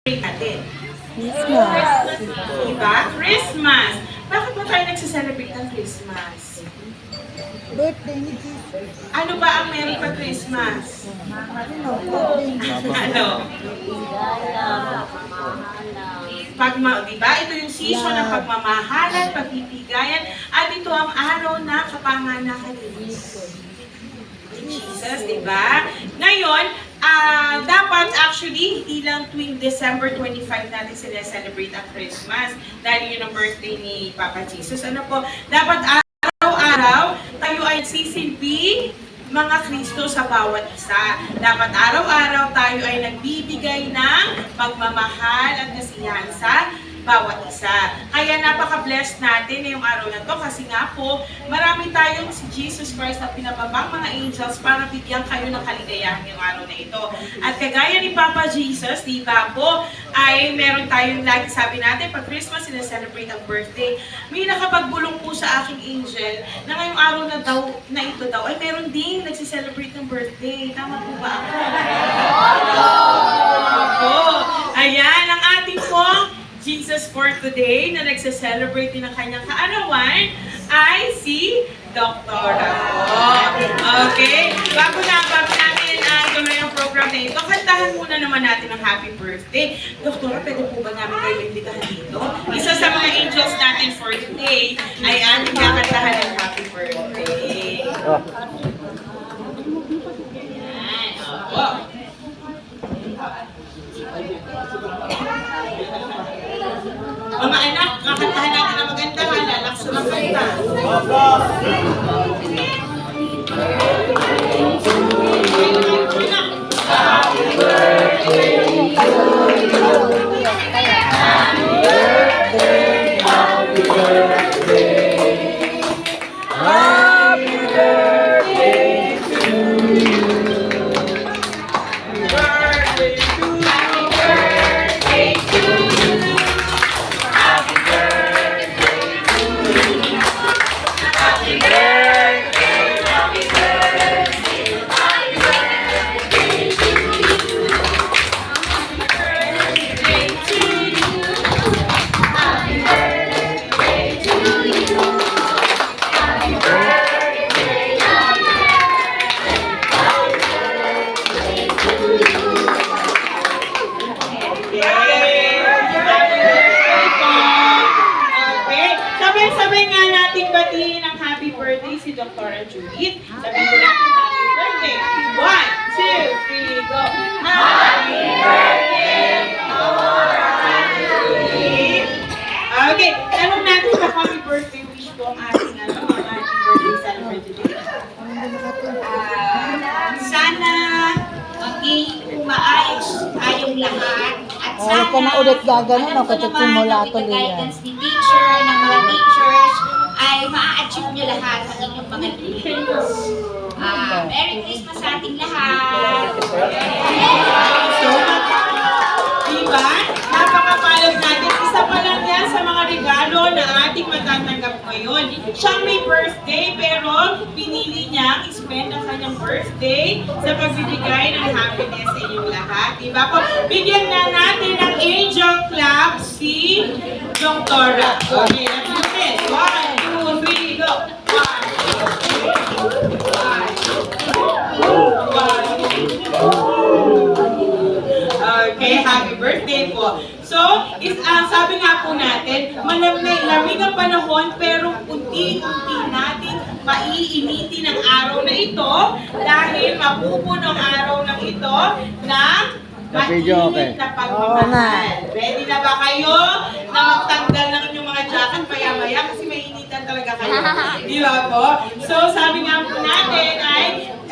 natin. Christmas. Diba? Christmas. Bakit ba tayo nagsiselebrate ng Christmas? Birthday ni Jesus. Ano ba ang meron pa Christmas? Ano? Birthday ni Jesus. Ano? Diba? Ito yung season ng pagmamahalan, pagbibigayan, at ito ang araw na kapanganakan ni Jesus, diba? Ngayon, dapat actually, hindi lang tuwing December 25 natin celebrate ang Christmas dahil yun ang birthday ni Papa Jesus. Ano po? Dapat araw-araw tayo ay sisilbi mga Kristo sa bawat isa. Dapat araw-araw tayo ay nagbibigay ng pagmamahal at kasiyahan sa bawat isa. Kaya napaka-blessed natin ngayong araw na to kasi nga po, marami tayong si Jesus Christ na pinababang mga angels para bigyan kayo ng kaligayahan ngayong araw na ito. At kagaya ni Papa Jesus, di ba po, ay meron tayong lagi sabi natin, pag Christmas, sineselebrate ang birthday. May nakapagbulong po sa aking angel na ngayong araw na ito daw, ay meron din nagsiselebrate ng birthday. Tama po ba ako? Opo. Ayan, ang ating pong Jesus for today na nagse-celebrate din ng kanyang kaarawan ay si Doktora. Okay? Bago natin tuloy ang program na ito, kantahan muna naman natin ang happy birthday. Doktora, pwede po ba namin kayo imbitahan dito? Isa sa mga angels natin for today ay ating kakantahan ng happy birthday. Ayan. Opo. Mga anak, kakantahan natin na maganda, lalakso ng kanta. Happy birthday to you. Happy birthday, happy birthday. Happy birthday to you. Happy birthday to you. Happy birthday to you. Happy birthday, happy birthday, happy birthday to you. Happy birthday to you. Happy birthday to you. Happy birthday, happy birthday to you. Sabay-sabay nga natin batiin ang happy birthday si Dr. Judith. Sabihin ko natin happy birthday. 1, 2, 3, go! Happy birthday, Dr. Judith! Okay, tanong natin sa happy birthday wish ko ang ating happy birthday celebrate today. Sana maging maayos tayong lahat at Huwag ka na ulit gaganon, alam ko kasi naman simula with the tuloy yan. guidance ni teacher, ng mga teachers, ay ma-achieve nyo lahat ang inyong mga dreams. Merry Christmas sa ating lahat! Diba? Napakapalad natin. Isa pa lang yan sa mga regalo na ating matatanggap ngayon. Siyang may birthday pero pinili niyang i-spend ang kanyang birthday sa pagbibigay ng happiness sa inyong lahat. Diba po? Bigyan na natin ng angel clap si Doktora. Okay, let's do this. 1, 2, 3, go! 1, 2, 3. Okay, happy birthday po. So, sabi nga po natin, lamig ang panahon pero unti-unti natin maiinitin ang araw na ito dahil mapupuno ang araw ng ito ng mainit na pagmamahal. Ready na ba kayo na magtanggal ng inyong mga jacket maya-maya kasi mainitan talaga kayo? Di ba po? So, sabi nga po natin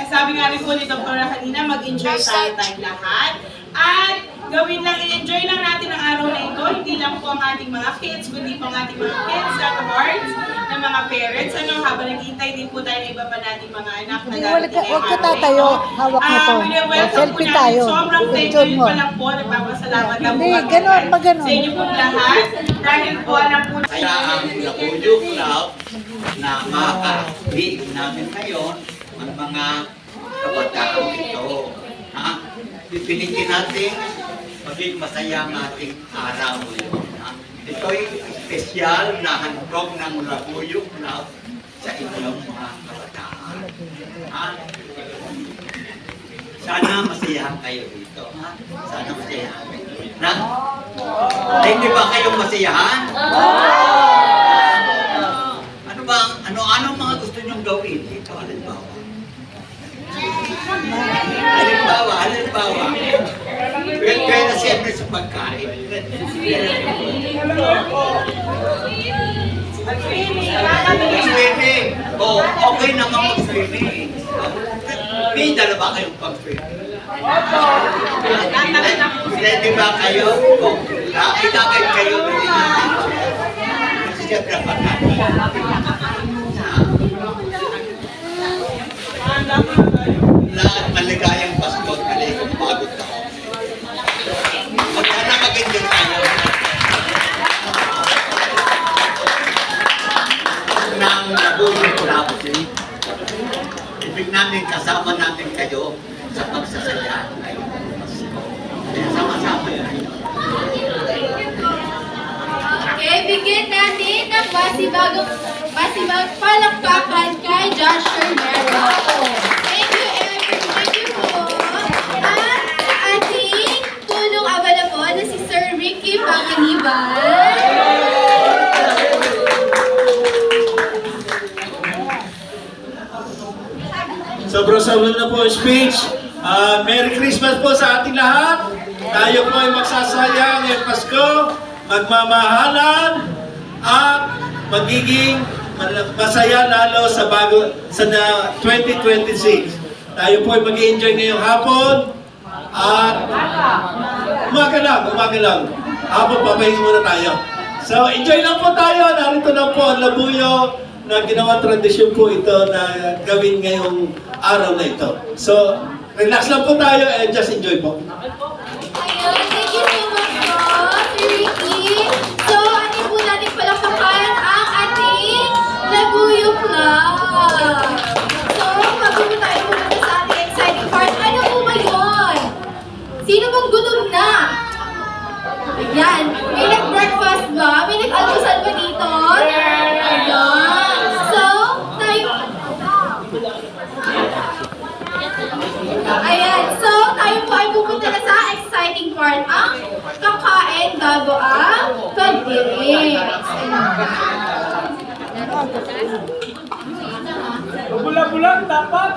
sabi nga rin po ni Dr. kanina, mag-enjoy tayo tayong lahat. At gawin lang, i-enjoy lang natin ang araw na ito. Hindi lang po ang ating mga kids, kundi po ang ating mga kids at hearts ng mga parents. Habang naghihintay din po tayo ng iba pa nating mga anak na darating Huwag ka tatayo. Hawak mo to. Selfie tayo. Sobrang thank Picture you mo. pa lang po. Nagpapasalamat lang po. Hindi, kami ganon, pag ganon. sa inyo pong lahat. Dahil po alam po Kaya ang Yakulyo Club na makakabig namin ngayon ang mga kabataan ito. Pipilitin natin maging masaya ang ating araw ngayon. Ha? Ito'y espesyal na handog ng Labuyo Club sa inyong mga kabataan. Ha? Sana masiyahan kayo dito. Ha? Sana masiyahan kayo. Na? Hindi ba kayong masiyahan? Ano ba, ano mga gusto nyong gawin dito? Halimbawa. Kaya na siyempre sa pagkain. Swimming. Oh, okay naman mag-swimming. May dala ba kayong pag-swimming? Ready ba kayo? Kung ikakay kayo ng inyong teacher, siyempre pagkain. Lahat maligayang Pasko at maligong pagod na ako. Sana mag-enjoy tayo ng Labuyo Club. Ibig namin kasama namin kayo sa pagsasaya ngayong Pasko. Kaya sama-sama tayo. Okay, bigyan natin ng basibagong palakpakan kay Joshua Mero. Thank you, thank you po. At sa ating tulong abala po na si Sir Ricky Panginiban. Sobrang na po ang speech. Merry Christmas po sa ating lahat. Tayo po ay magsasaya ngayong Pasko, magmamahalan, at magiging masaya lalo sa 2026. Tayo po ay mag-enjoy ngayong hapon, at umaga lang. Hapon, papahinga muna tayo. So, enjoy lang po tayo. Narito lang po ang Labuyo na ginawa tradisyon po ito na gawin ngayong araw na ito. So, relax lang po tayo and just enjoy po. Ayun, thank you so much po, Sir Ricky. So, atin po natin palakpakan ang ating Labuyo Club. So, bago po tayo pumunta sa ating exciting part, ano po ba yun? Sino bang gutom na? Ayan, may nag-breakfast ba? May nag-almusal ba dito? Ayan. So, tayo po ay pupunta na sa exciting part, ang kakain bago ang pag-drinks. Bulan-bulan dapat.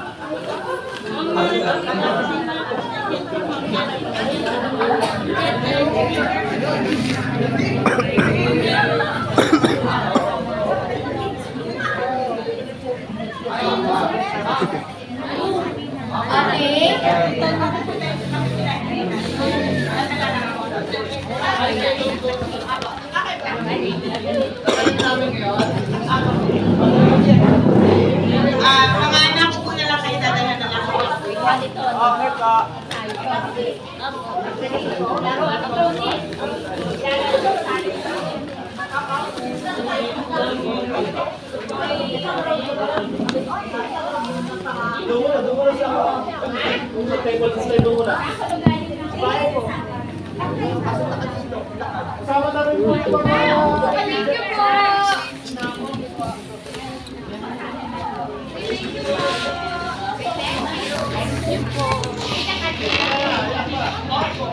Okay. Mga anak ko na lang kayo dadala ng ako. Okay ka.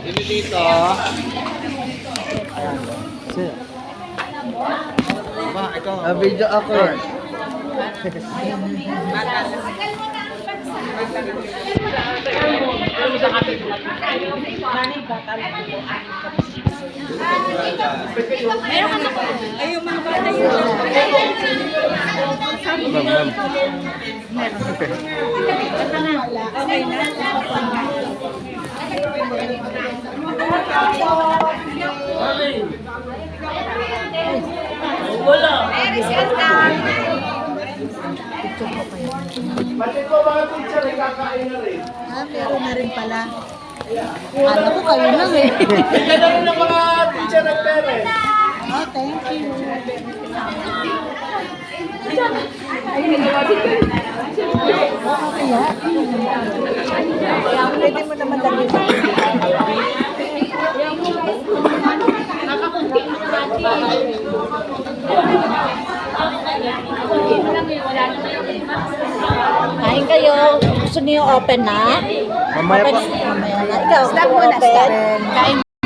Ini dito. Ba, ikaw. Video ako. Pati po mga teacher, ikakain na rin. Meron na rin pala. Alam ko kayo lang eh. Bigyan na rin ng mga teacher at parents. Oh, thank you. Kaya pwede mo naman lagyan. Kain kayo. Gusto niyo open na? Mamaya pa. Mamaya na. Ikaw, stop muna, stop. Kain